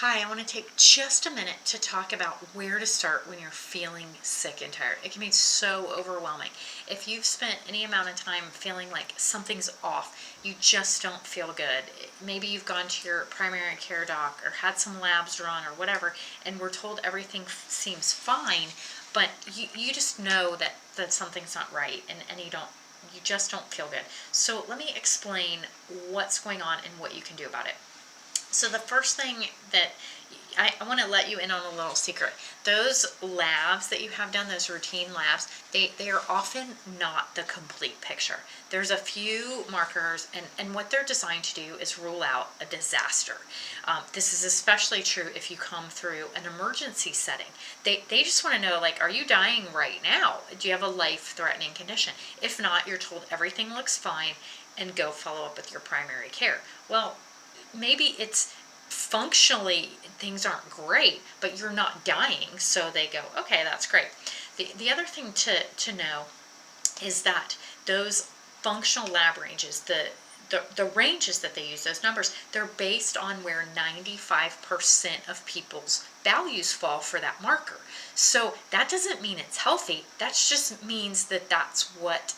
Hi, I want to take just a minute to talk about where to start when you're feeling sick and tired. It can be so overwhelming. If you've spent any amount of time feeling like something's off, you just don't feel good. Maybe you've gone to your primary care doc or had some labs run or whatever, and we're told everything seems fine, but you just know that something's not right, and you just don't feel good. So let me explain what's going on and what you can do about it. So the first thing that I want to let you in on a little secret. Those labs that you have done, those routine labs, they are often not the complete picture. There's a few markers, and what they're designed to do is rule out a disaster. This is especially true if you come through an emergency setting. They just want to know, like, are you dying right now? Do you have a life-threatening condition? If not, you're told everything looks fine and go follow up with your primary care. Well, maybe it's functionally things aren't great, but you're not dying, so they go, okay, that's great. The other thing to know is that those functional lab ranges, the ranges that they use, those numbers, they're based on where 95% of people's values fall for that marker. So that doesn't mean it's healthy. That just means that that's what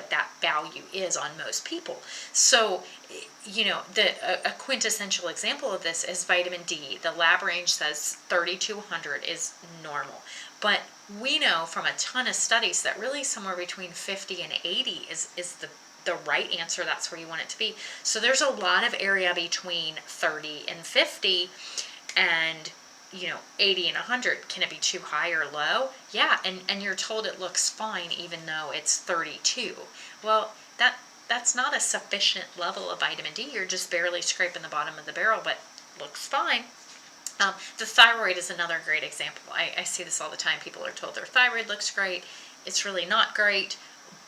that value is on most people. So, a quintessential example of this is vitamin D. The lab range says 30 to 100 is normal. But we know from a ton of studies that really somewhere between 50 and 80 is the right answer. That's where you want it to be. So there's a lot of area between 30 and 50, and 80 and 100. Can it be too high or low? Yeah, and you're told it looks fine even though it's 32. Well, that's not a sufficient level of vitamin D. You're just barely scraping the bottom of the barrel, but looks fine. The thyroid is another great example. I see this all the time. People are told their thyroid looks great. It's really not great,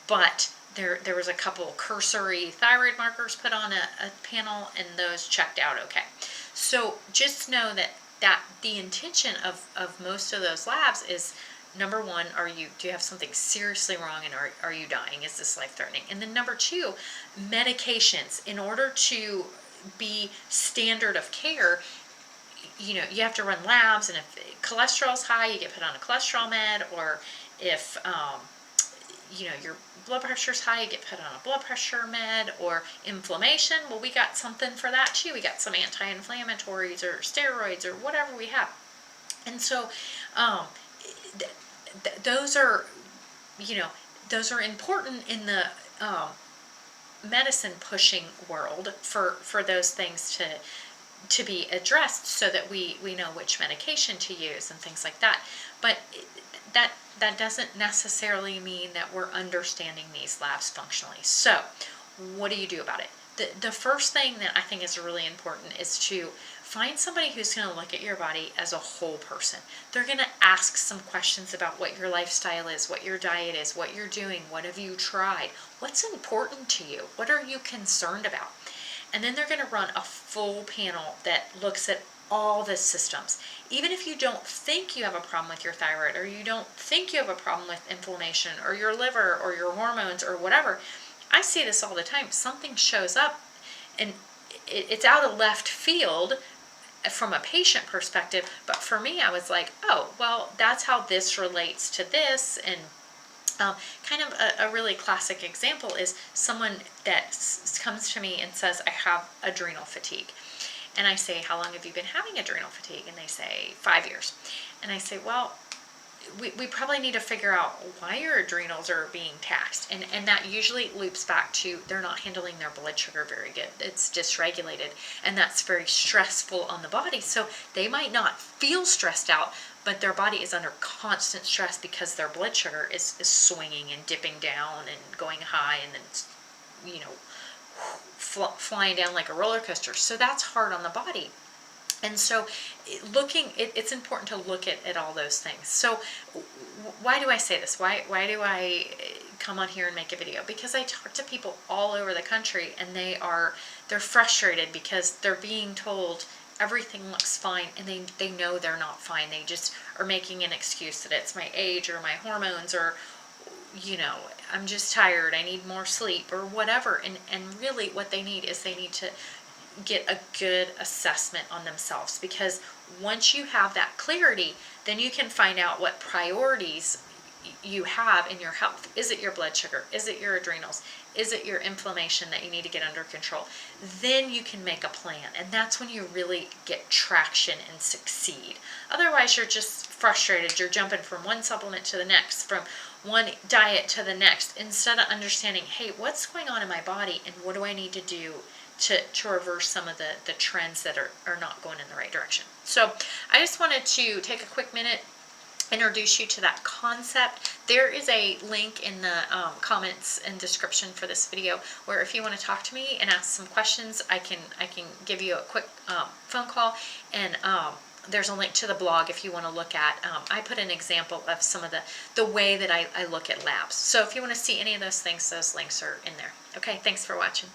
but there was a couple cursory thyroid markers put on a panel, and those checked out okay. So just know that the intention of most of those labs is, number one, do you have something seriously wrong, and are you dying? Is this life-threatening? And then number two, medications. In order to be standard of care, you have to run labs, and if cholesterol's high, you get put on a cholesterol med, or if your blood pressure's high, you get put on a blood pressure med. Or inflammation, well, we got something for that too. We got some anti-inflammatories or steroids or whatever we have. And so those are important in the medicine pushing world for those things to be addressed, so that we know which medication to use and things like that. But that doesn't necessarily mean that we're understanding these labs functionally. So what do you do about it? The first thing that I think is really important is to find somebody who's going to look at your body as a whole person. They're going to ask some questions about what your lifestyle is, what your diet is, what you're doing, what have you tried, what's important to you, what are you concerned about. And then they're going to run a full panel that looks at all the systems. Even if you don't think you have a problem with your thyroid, or you don't think you have a problem with inflammation or your liver or your hormones or whatever, I see this all the time. Something shows up and it's out of left field from a patient perspective, but for me, I was like, oh, well, that's how this relates to this. And kind of a really classic example is someone that comes to me and says, I have adrenal fatigue. And I say, how long have you been having adrenal fatigue? And they say, 5 years. And I say, well, we probably need to figure out why your adrenals are being taxed. And that usually loops back to they're not handling their blood sugar very good. It's dysregulated, and that's very stressful on the body. So they might not feel stressed out, but their body is under constant stress because their blood sugar is swinging and dipping down and going high, and then flying down like a roller coaster. So that's hard on the body. And so it's important to look at all those things. So why do I say this? Why do I come on here and make a video? Because I talk to people all over the country, and they're frustrated because they're being told everything looks fine, and they know they're not fine. They just are making an excuse that it's my age or my hormones, or I'm just tired, I need more sleep, or whatever. And really what they need is they need to get a good assessment on themselves, because once you have that clarity, then you can find out what priorities you have in your health. Is it your blood sugar? Is it your adrenals? Is it your inflammation that you need to get under control? Then you can make a plan, and that's when you really get traction and succeed. Otherwise, you're just frustrated. You're jumping from one supplement to the next, from one diet to the next, instead of understanding, hey, what's going on in my body and what do I need to do to reverse some of the trends that are not going in the right direction. So I just wanted to take a quick minute, introduce you to that concept. There is a link in the comments and description for this video where if you want to talk to me and ask some questions, I can give you a quick phone call, and there's a link to the blog if you want to look at. I put an example of some of the way that I look at labs. So if you want to see any of those things, those links are in there. Okay, thanks for watching.